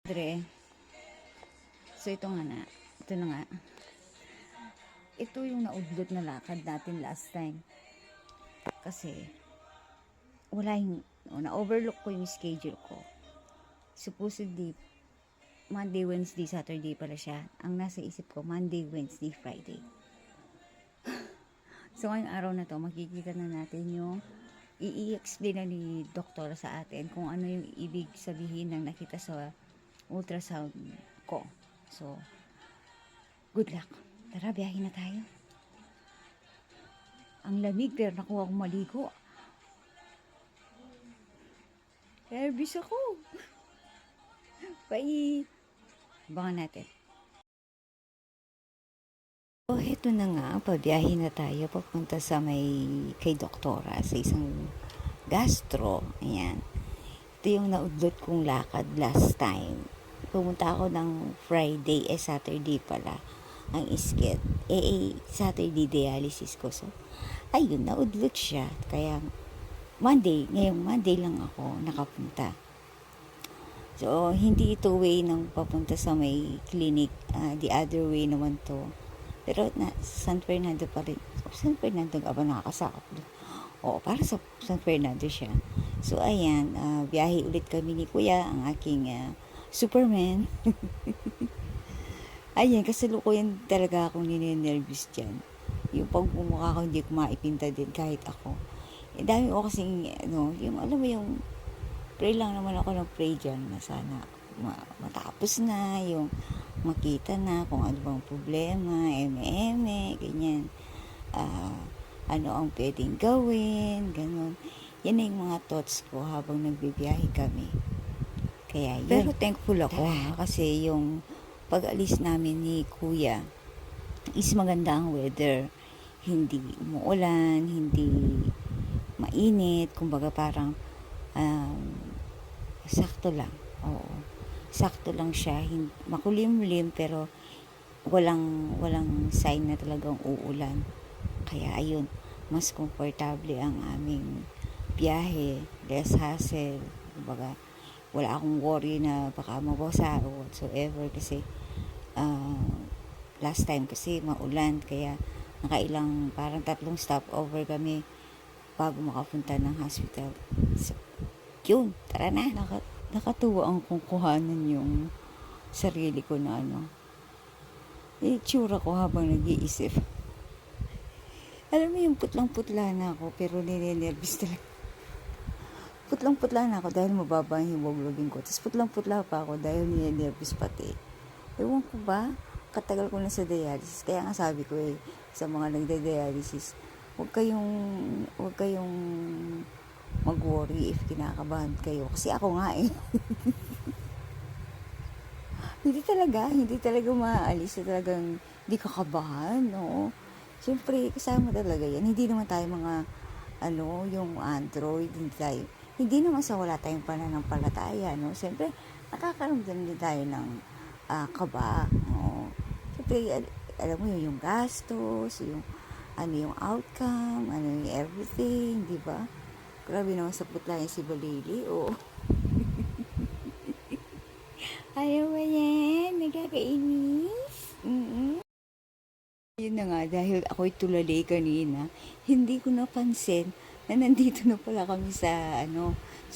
Dre. So ito nga na. Ito na nga. Ito yung naudlot na lakad natin last time. Kasi wala yung na-overlook ko yung schedule ko. Supposedly Monday, Wednesday, Saturday pala siya. Ang nasa isip ko Monday, Wednesday, Friday. So ngayong araw na to makikita na natin yung i-explain na ni doktor sa atin kung ano yung ibig sabihin ng nakita sa ultrasound ko. So, good luck. Tara, biyahin na tayo. Ang lamig pero nakuha akong maligo. Nervous ako. Bye! Abangan natin. So, heto na nga. Pabiyahin na tayo papunta sa kay doktora sa isang gastro. Ayan. Ito yung naudlot kong lakad last time. Pumunta ako ng Friday, Saturday pala ang isket. Saturday dialysis ko. So, ayun, naudlot siya. Kaya, ngayong Monday lang ako nakapunta. So, hindi ito way ng papunta sa may clinic. The other way naman to. Pero, San Fernando pa rin. San Fernando nga ba nakakasakop doon? Oo, para sa San Fernando siya. So, ayan, biyahe ulit kami ni Kuya, ang aking Superman. Ayan, kasalukuyan talaga akong ninenervous dyan. Yung pagmumukha ko, hindi ko maipinta din kahit ako. Dami ko kasing, yung alam mo yung, pray lang naman ako ng pray dyan na sana matapos na, yung makita na kung ano bang problema, ganyan. Ano ang pwedeng gawin, ganun. Yan na yung mga thoughts ko habang nagbibiyahe kami. Kaya yun. Pero thankful ako kasi yung pag-alis namin ni Kuya is maganda ang weather. Hindi umuulan, hindi mainit, kumbaga parang sakto lang. Oo. Sakto lang siya, makulimlim pero walang sign na talagang uulan. Kaya ayun, mas komportable ang aming biyahe, less hassle, kumbaga wala akong worry na baka mabasa o whatsoever kasi last time kasi maulan kaya parang 3 stopover kami bago makapunta ng hospital. So, yun, tara na. Nakatuwa ang kukuhanan yung sarili ko na itsura ko habang nag-iisip. Alam mo yung putlang-putla na ako pero ninenervous talaga. Putlang-putla na ako dahil mababa yung hemoglobin ko. Tapos putlang-putla pa ako dahil ninenervous pati. Ewan ko ba, katagal ko na sa dialysis. Kaya nga sabi ko sa mga nagda-dialysis, huwag kayong mag-worry if kinakabahan kayo. Kasi ako nga hindi talaga maaalis na talagang hindi kakabahan, no? Siyempre, kasama talaga yan. Hindi naman tayo mga, yung Android, hindi naman sa wala tayong pananampalataya, no? Siyempre, nakakaramdam din tayo ng kaba, no? Siyempre, alam mo yung gastos, yung outcome, yung everything, di ba? Grabe naman sa putla yung si Balili, oh. Ayaw ba yan? Nagkakainis? Yun na nga, dahil ako'y tulalay kanina, hindi ko napansin na nandito na pala kami sa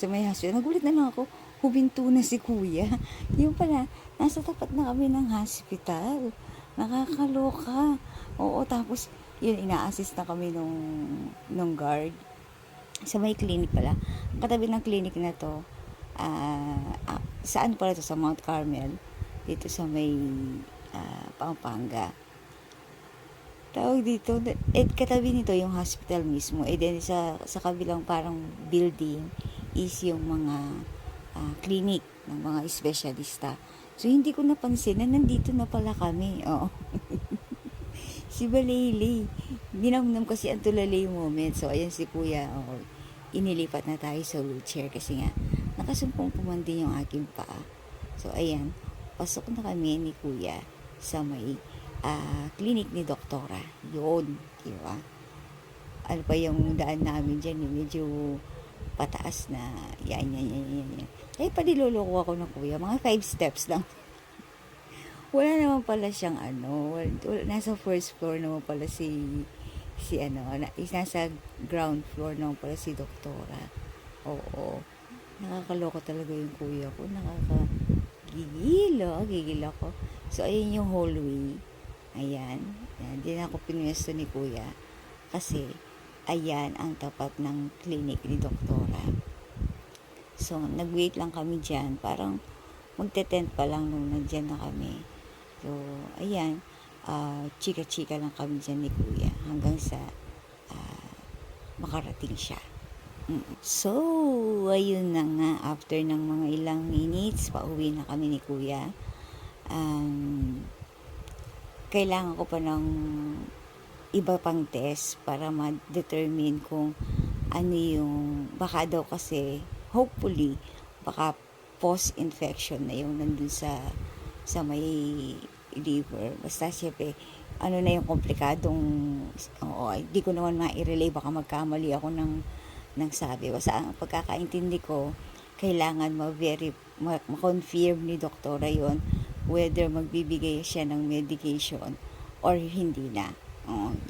may hospital. Nagulat na lang ako, huminto na si Kuya. Yung pala, nasa tapat na kami ng hospital. Nakakaloka. Oo, tapos, yun, ina-assist na kami nung guard. Sa may clinic pala. Katabi ng clinic na to, saan pala to? Sa Mount Carmel. Dito sa may Pampanga. Tawag dito, katabi nito yung hospital mismo. Then sa kabilang parang building is yung mga clinic ng mga espesyalista. So, hindi ko napansin na nandito na pala kami. Oh. Si Balili. Dinamnam kasi ang tulalay moment. So, ayan si Kuya. Oh, inilipat na tayo sa wheelchair kasi nga nakasumpong pumandi yung aking paa. So, ayan. Pasok na kami ni Kuya sa may clinic ni doktora. Yun, diba? Ano pa yung daan namin dyan, medyo pataas na yan. Eh, padiloloko ako ng kuya, mga 5 steps lang. Wala naman pala siyang nasa first floor naman pala nasa ground floor naman pala si doktora. Oo, nakakaloko talaga yung kuya ko, gigil ako. So, ayun yung hallway. Ayan, din ako pinwesto ni kuya kasi ayan ang tapat ng clinic ni doktora. So, nag-wait lang kami dyan. Parang magte-tent pa lang nung nandyan na kami. So, ayan, chika-chika lang kami dyan ni kuya hanggang sa makarating siya. So, ayun na nga, after ng mga ilang minutes, pauwi na kami ni kuya. Kailangan ko pa ng iba pang test para ma-determine kung ano yung, baka daw kasi, hopefully, baka post-infection na yung nandun sa may liver. Basta siyempre, ano na yung komplikadong, di ko naman ma-relay, baka magkamali ako ng sabi. Basta ang pagkakaintindi ko, kailangan ma-confirm ni doktora yon whether magbibigay siya ng medication or hindi na.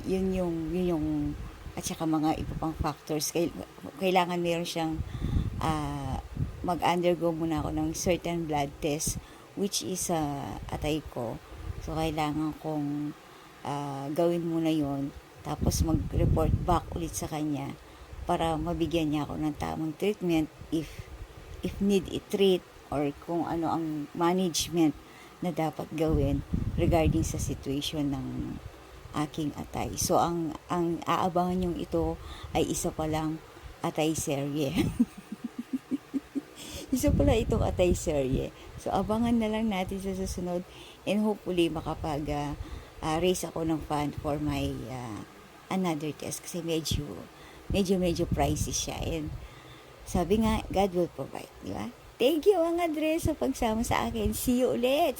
Yun yung at saka mga iba pang factors. Kailangan meron siyang mag-undergo muna ako ng certain blood test which is atay ko. So, kailangan kong gawin muna yon tapos mag-report back ulit sa kanya para mabigyan niya ako ng tamang treatment if need i-treat or kung ano ang management na dapat gawin regarding sa situation ng aking atay. So, ang aabangan yung ito ay isa pa lang atay serye. Isa pala itong atay serye. So, abangan na lang natin sa susunod and hopefully makapag-raise ako ng fund for my another test kasi medyo pricey siya and sabi nga, God will provide, di ba? Thank you, mga Andres, sa pagsama sa akin. See you ulit.